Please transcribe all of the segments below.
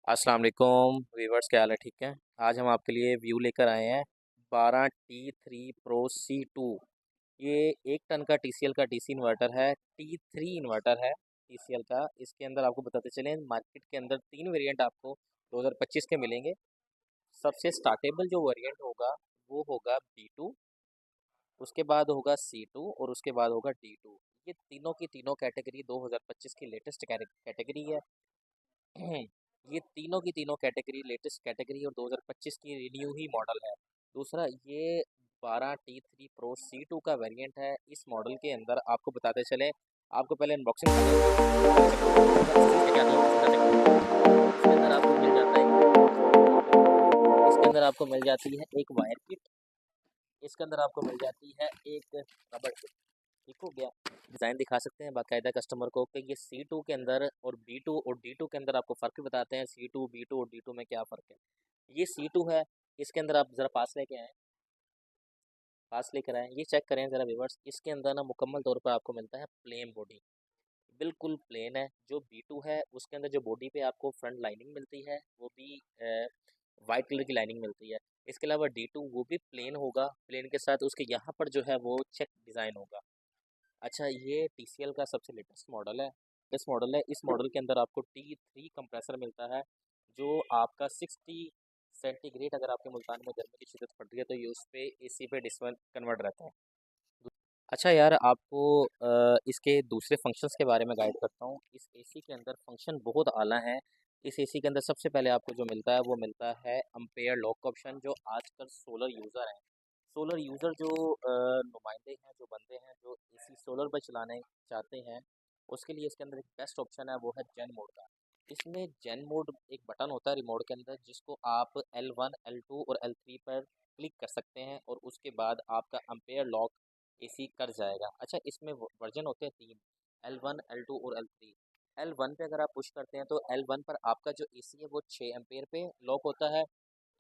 अस्सलाम वालेकुम व्यूवर्स, क्या हाल है? ठीक है। आज हम आपके लिए व्यू लेकर आए हैं 12T3 Pro C2। ये 1 टन का TCL का DC इन्वर्टर है। T3 इन्वर्टर है TCL का। इसके अंदर आपको बताते चलें, मार्केट के अंदर 3 वेरिएंट आपको 2025 के मिलेंगे। सबसे स्टार्टेबल जो वेरिएंट होगा वो होगा B2, उसके बाद होगा C2 और उसके बाद होगा D2। ये तीनों की तीनों कैटेगरी 2025 की लेटेस्ट कैटेगरी है। ये तीनों की तीनों कैटेगरी लेटेस्ट कैटेगरी और 2025 की रिन्यू ही मॉडल है। दूसरा, ये 12T3 Pro C2 का वेरिएंट है। इस मॉडल के अंदर आपको बताते चले, आपको पहले अनबॉक्सिंग इसके अंदर आपको मिल जाता है, इसके अंदर आपको मिल जाती है एक वायर किट। इसके अंदर आपको मिल जाती है एक रबड़ किट। ठीक हो गया। डिज़ाइन दिखा सकते हैं बाकायदा कस्टमर को कि ये C2 के अंदर और B2 और D2 के अंदर आपको फ़र्क बताते हैं। C2 B2 और D2 में क्या फ़र्क है। ये C2 है। इसके अंदर आप ज़रा पास लेके आएँ, पास लेकर आएँ, ये चेक करें ज़रा व्यूअर्स। इसके अंदर ना मुकम्मल तौर पर आपको मिलता है प्लेन बॉडी, बिल्कुल प्लेन है। जो B2 है उसके अंदर जो बॉडी पे आपको फ्रंट लाइनिंग मिलती है वो भी वाइट कलर की लाइनिंग मिलती है। इसके अलावा D2 वो भी प्लेन होगा, प्लेन के साथ उसके यहाँ पर जो है वो चेक डिज़ाइन होगा। अच्छा, ये TCL का सबसे लेटेस्ट मॉडल है। इस मॉडल के अंदर आपको T3 कंप्रेसर मिलता है, जो आपका 60 सेंटीग्रेड अगर आपके मुल्तान में गर्मी की शिद्दत पड़ रही है तो ये उस पे AC पे डिसवन कन्वर्ट रहता है। अच्छा यार, आपको इसके दूसरे फंक्शंस के बारे में गाइड करता हूँ। इस AC के अंदर फंक्शन बहुत आला है। इस AC के अंदर सबसे पहले आपको जो मिलता है वो मिलता है अम्पेयर लॉक ऑप्शन, जो आजकल सोलर यूज़र हैं। सोलर यूज़र जो नुमाइंदे हैं, जो बंदे हैं जो AC सोलर पर चलाने चाहते हैं, उसके लिए इसके अंदर एक बेस्ट ऑप्शन है, वो है जेन मोड का। इसमें जेन मोड एक बटन होता है रिमोट के अंदर, जिसको आप L1 L2 और L3 पर क्लिक कर सकते हैं और उसके बाद आपका अम्पेयर लॉक AC कर जाएगा। अच्छा, इसमें वर्जन होते हैं 3, L1 L2 और L3। L1 पे अगर आप पुश करते हैं तो L1 पर आपका जो AC है वो 6 एम्पेयर पे लॉक होता है।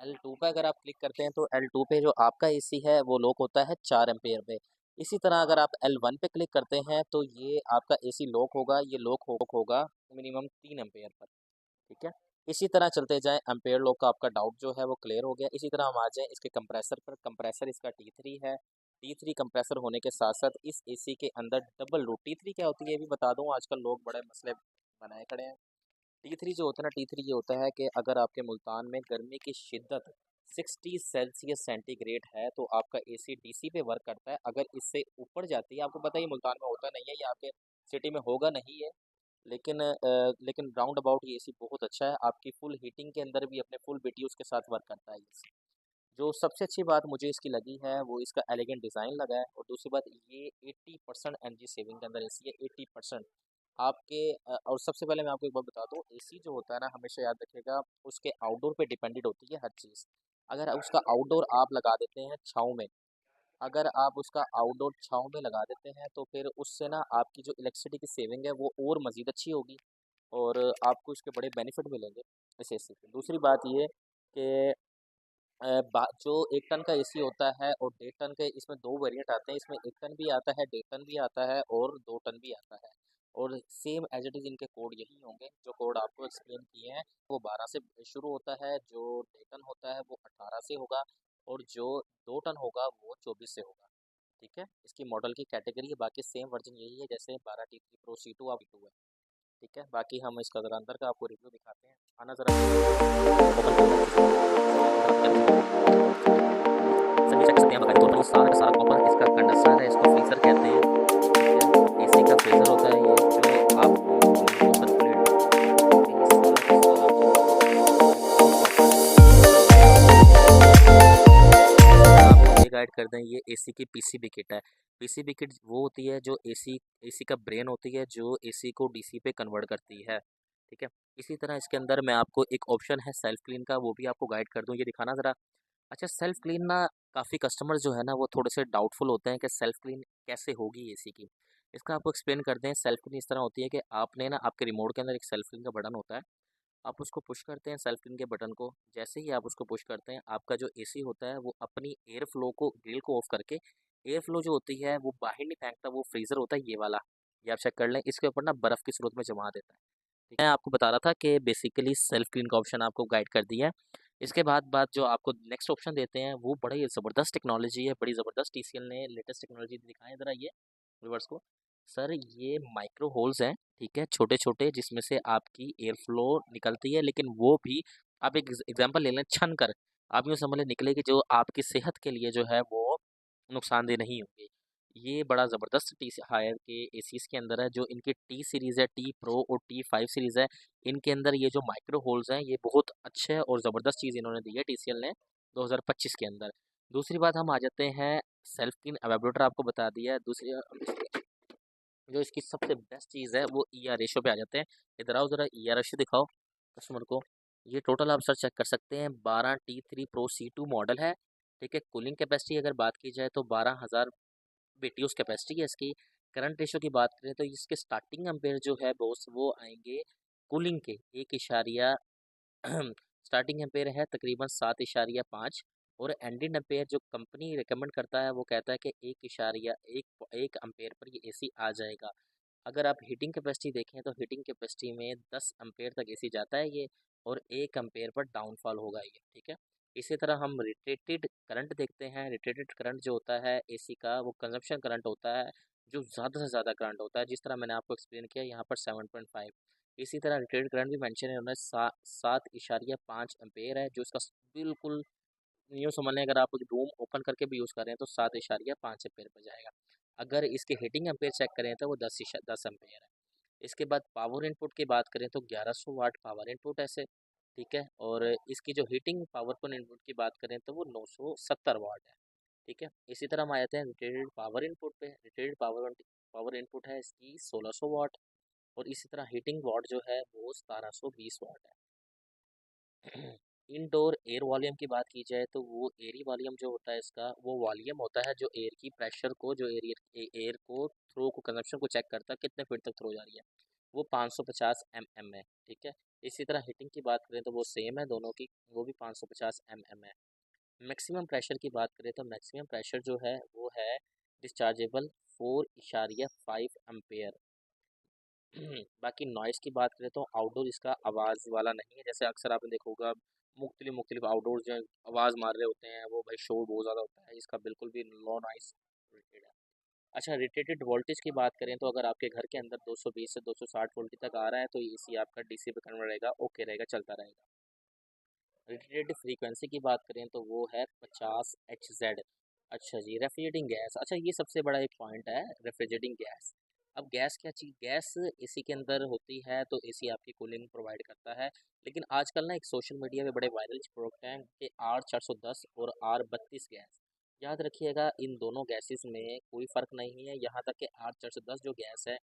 L2 पे अगर आप क्लिक करते हैं तो L2 पे जो आपका AC है वो लॉक होता है 4 एम्पेयर पे। इसी तरह अगर आप L1 पे क्लिक करते हैं तो ये आपका AC लॉक होगा, ये लॉक होगा मिनिमम 3 एम्पेयर पर। ठीक है। इसी तरह चलते जाएं, एम्पेयर लॉक का आपका डाउट जो है वो क्लियर हो गया। इसी तरह हम आ जाएं इसके कंप्रेसर पर। कंप्रेसर इसका T3 है। T3 कंप्रेसर होने के साथ साथ इस AC के अंदर डबल रूट T3 क्या होती है ये भी बता दूं, आजकल लोग बड़े मसले बनाए खड़े हैं। T3 जो होता है ना, T3 ये होता है कि अगर आपके मुल्तान में गर्मी की शिद्दत 60 सेल्सियस सेंटीग्रेड है तो आपका AC DC पे वर्क करता है। अगर इससे ऊपर जाती है, आपको पता है ये मुल्तान में होता नहीं है, ये आपके सिटी में होगा नहीं है, लेकिन राउंड अबाउट ये AC बहुत अच्छा है। आपकी फुल हीटिंग के अंदर भी अपने फुल BTUs के साथ वर्क करता है ये। जो सबसे अच्छी बात मुझे इसकी लगी है वो इसका एलिगेंट डिज़ाइन लगा है, और दूसरी बात ये 80% एनर्जी सेविंग के अंदर AC है। 80% आपके और सबसे पहले मैं आपको एक बात बता दूं, AC जो होता है ना, हमेशा याद रखिएगा उसके आउटडोर पे डिपेंडेंट होती है हर चीज़। अगर उसका आउटडोर आप लगा देते हैं छाँव में, अगर आप उसका आउटडोर छाँव में लगा देते हैं तो फिर उससे ना आपकी जो इलेक्ट्रिसिटी की सेविंग है वो और मज़ीद अच्छी होगी, और आपको इसके बड़े बेनिफिट मिलेंगे इस AC से। दूसरी बात ये कि जो 1 टन का AC होता है और 1.5 टन के, इसमें 2 वेरिएंट आते हैं। इसमें 1 टन भी आता है, 1.5 टन भी आता है और 2 टन भी आता है, और सेम एज इट इज़ इनके कोड यही होंगे जो कोड आपको एक्सप्लेन किए हैं। वो 12 से शुरू होता है, जो 1.5 टन होता है वो 18 से होगा, और जो 2 टन होगा वो 24 से होगा। ठीक है। इसकी मॉडल की कैटेगरी है, बाकी सेम वर्जन यही है जैसे 12T3 Pro C2 आप 2 है। ठीक है। बाकी हम इसका ज़रा अंदर का आपको रिव्यू दिखाते हैं। आना ज़रा सभी चेक कर सकते हैं बाकायदा तौर पर। ये सारा का सारा कॉपर इसका कंडेंसर है, इसको फ्रीज़र कहते हैं। ठीक है। AC का फ्रीज़र होता है ये, जो आपको कूलिंग को सर्कुलेट करता है। ठीक है। ये सारा का सारा जो कॉपर है वो होता है। इसी तरह आपको ये गाइड कर दें, ये AC की PCB किट है। PCB किट वो होती है जो AC का ब्रेन होती है, जो AC को DC पे कन्वर्ट करती है। ठीक है। इसी तरह इसके अंदर मैं आपको एक ऑप्शन है सेल्फ क्लीन का, वो भी आपको गाइड कर दूं, ये दिखाना ज़रा। अच्छा, सेल्फ क्लीन ना काफ़ी कस्टमर जो है ना वो थोड़े से डाउटफुल होते हैं कि सेल्फ क्लीन कैसे होगी AC की। इसका आपको एक्सप्लेन करते हैं। सेल्फ क्लीन इस तरह होती है कि आपने ना आपके रिमोट के अंदर एक सेल्फ क्लीन का बटन होता है। आप उसको पुश करते हैं सेल्फ क्लीन के बटन को। जैसे ही आप उसको पुश करते हैं, आपका जो AC होता है वो अपनी एयर फ्लो को, ग्रिल को ऑफ करके, एयर फ्लो जो होती है वो बाहर नहीं फेंकता, वो फ्रीज़र होता है ये वाला, ये आप चेक कर लें, इसके ऊपर ना बर्फ़ की सूरत में जमा देता है। मैं आपको बता रहा था कि बेसिकली सेल्फ क्लीन का ऑप्शन आपको गाइड कर दिया है। इसके बाद बात जो आपको नेक्स्ट ऑप्शन देते हैं वो बड़ी ज़बरदस्त टेक्नोलॉजी है, बड़ी ज़बरदस्त टीसीएल ने लेटेस्ट टेक्नोलॉजी दिखाएं ज़रा ये व्यूअर्स को। सर ये माइक्रो होल्स हैं, ठीक है, छोटे छोटे, जिसमें से आपकी एयर फ्लो निकलती है, लेकिन वो भी आप एक एग्जांपल ले लें छन कर, आप यूँ समझ लें निकलेगी, जो आपकी सेहत के लिए जो है वो नुकसानदेह नहीं होंगी। ये बड़ा ज़बरदस्त टी हायर के एसीज़ के अंदर है, जो इनके टी सीरीज़ है, टी प्रो और टी 5 सीरीज़ है। इनके अंदर ये जो माइक्रो होल्स हैं, ये बहुत अच्छे और ज़बरदस्त चीज़ इन्होंने दी है टीसीएल ने 2025 के अंदर। दूसरी बात हम आ जाते हैं सेल्फ क्लीन एवापोरेटर, आपको बता दिया है। दूसरी जो इसकी सबसे बेस्ट चीज़ है वो ईआर रेशो पे आ जाते हैं। इधर आओ ज़रा, ईआर रेशो दिखाओ कस्टमर को। ये टोटल आप सर चेक कर सकते हैं, 12T3 Pro C2 मॉडल है, ठीक है। कूलिंग कैपेसिटी अगर बात की जाए तो 12,000 बीटीयूस कैपेसिटी है इसकी। करंट रेशो की बात करें तो इसके स्टार्टिंग एम्पेयर जो है बॉस वो आएंगे कूलिंग के 1 स्टार्टिंग एम्पेयर है तकरीबन 7.5, और एंडेड एम्पेयर जो कंपनी रिकमेंड करता है वो कहता है कि 1 एम्पेयर पर ये एसी आ जाएगा। अगर आप हीटिंग कैपेसिटी देखें तो हीटिंग कैपेसिटी में 10 एम्पेयर तक एसी जाता है ये, और 1 एम्पेयर पर डाउनफॉल होगा ये, ठीक है। इसी तरह हम रेटेड करंट देखते हैं। रेटेड करंट जो होता है एसी का वो कंजप्शन करंट होता है, जो ज़्यादा से ज़्यादा करंट होता है, जिस तरह मैंने आपको एक्सप्लेन किया यहाँ पर 7.5। इसी तरह रेटेड करंट भी मेंशन है उन्होंने 7.5 एम्पेयर है, जो इसका बिल्कुल यूँ समझ लें, अगर आप रूम ओपन करके भी यूज़ कर रहे हैं तो 7.5 एम्पेयर पर जाएगा। अगर इसके हीटिंग एम्पेयर चेक करें तो वो 10 एम्पेयर है। इसके बाद पावर इनपुट की बात करें तो 1100 वाट पावर इनपुट ऐसे, ठीक है। और इसकी जो हीटिंग पावर पर इनपुट की बात करें तो वो 970 वाट है, ठीक है। इसी तरह हम आ जाते हैं रेटेड पावर इनपुट पे। रेटेड पावर पावर इनपुट है इसकी 1600 वाट, और इसी तरह हीटिंग वाट जो है वो 1720 वाट है। इनडोर एयर वॉल्यूम की बात की जाए तो वो एयर वॉल्यूम जो होता है इसका, वो वॉल्यूम होता है जो एयर की प्रेशर को, जो एयर को थ्रो को कंजप्शन को चेक करता है कितने फीट तक थ्रो जा रही है, वो 550 mm है, ठीक है। इसी तरह हीटिंग की बात करें तो वो सेम है दोनों की, वो भी 550 mm है। मैक्सिमम प्रेशर की बात करें तो मैक्सिमम प्रेशर जो है वो है डिस्चार्जेबल 4.5 एम्पेयर। बाकी नॉइज़ की बात करें तो आउटडोर इसका आवाज़ वाला नहीं है, जैसे अक्सर आपने देखा होगा मुख्तलिफ आउटडोर जो आवाज़ मार रहे होते हैं वो भाई शोर बहुत ज़्यादा होता है, इसका बिल्कुल भी लो नॉइस रेटेड है। अच्छा, रेटेड वोल्टेज की बात करें तो अगर आपके घर के अंदर 220 से 260 वोल्ट तक आ रहा है तो एसी आपका डीसी पे कन्वर्ट रहेगा, ओके रहेगा, चलता रहेगा। रेटेड फ्रीक्वेंसी की बात करें तो वो है 50 Hz। अच्छा जी, रेफ्रिजरेटिंग गैस, अच्छा ये सबसे बड़ा एक पॉइंट है, रेफ्रिजरेटिंग गैस। अब गैस क्या चीज़, गैस एसी के अंदर होती है तो एसी आपकी कूलिंग प्रोवाइड करता है, लेकिन आजकल ना एक सोशल मीडिया पे बड़े वायरल प्रोडक्ट हैं कि R410 और R32 गैस। याद रखिएगा इन दोनों गैसेस में कोई फ़र्क नहीं है, यहाँ तक कि R410 जो गैस है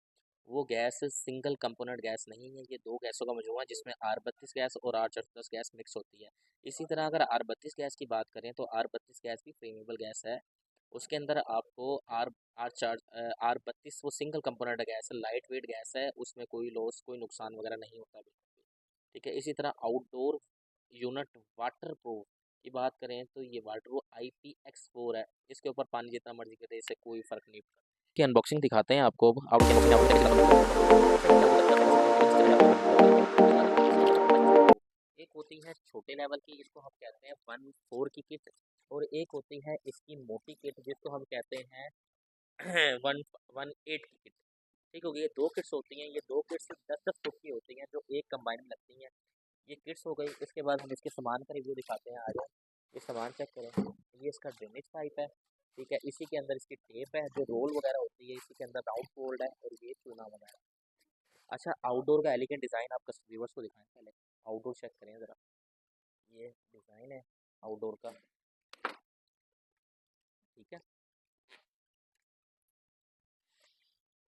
वो गैस सिंगल कंपोनेंट गैस नहीं है, ये दो गैसों का मजमूआ है जिसमें R32 गैस और R410 गैस मिक्स होती है। इसी तरह अगर R32 गैस की बात करें तो R32 गैस भी फ्लेमेबल गैस है। उसके अंदर आपको R32 वो सिंगल कंपोनेंट गैस है, लाइट वेट गैस है, उसमें कोई लॉस कोई नुकसान वगैरह नहीं होता बिल्कुल भी, ठीक है। इसी तरह आउटडोर यूनिट वाटर प्रूफ की बात करें तो ये वाटर प्रूफ IPX4 है, इसके ऊपर पानी जितना मर्जी करे इससे कोई फ़र्क नहीं पड़ता। की अनबॉक्सिंग दिखाते हैं आपको अब। एक होती है छोटे लेवल की, इसको हम कहते हैं 1.4 की किट, और एक होती है इसकी मोटी किट जिसको हम कहते हैं 1.8 की किट, ठीक होगी। ये दो किट्स होती हैं, ये दो किट्स 10-10 फुट की होती हैं जो एक कंबाइन में लगती हैं। ये किट्स हो गई। इसके बाद हम इसके सामान का रिव्यू दिखाते हैं, आ जाए ये सामान चेक करें। ये इसका ड्रेनेज पाइप है, ठीक है। इसी के अंदर इसकी टेप है जो रोल वगैरह होती है, इसी के अंदर राउंड फोल्ड है, और ये चूना वगैरह। अच्छा, आउटडोर का एलिगेंट डिज़ाइन आपका व्यूवर्स को दिखाएं पहले। आउटडोर चेक करें ज़रा, ये डिज़ाइन है आउटडोर का, ठीक है।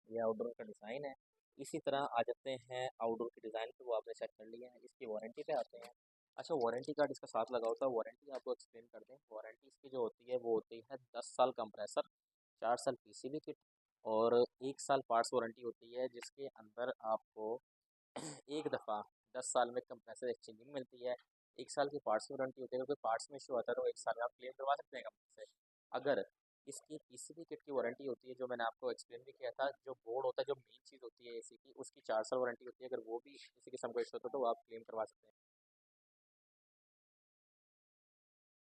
ये आउटडोर का डिज़ाइन है। इसी तरह आ जाते हैं आउटडोर के डिज़ाइन पे, वो आपने चेक कर लिया है। इसकी वारंटी पे आते हैं। अच्छा, वारंटी कार्ड इसका साथ लगा होता है, वारंटी आपको एक्सप्लेन कर दें। वारंटी इसकी जो होती है वो होती है 10 साल कंप्रेसर, 4 साल पीसीबी किट, और 1 साल पार्ट्स वारंटी होती है, जिसके अंदर आपको एक दफ़ा 10 साल में कंप्रेसर एक्सचेंजिंग मिलती है। 1 साल की पार्ट्स वारंटी होती है, अगर कोई पार्ट्स में इशू आता है तो 1 साल में आप क्लेम करवा सकते हैं कंपनी से। अगर इसकी पीसीबी किट की वारंटी होती है, जो मैंने आपको एक्सप्लेन भी किया था। जो बोर्ड होता है, जो मेन चीज़ होती है एसी की, उसकी 4 साल वारंटी होती है। अगर वो भी किसी किस्म का इशू होता है तो वो आप क्लेम करवा सकते हैं।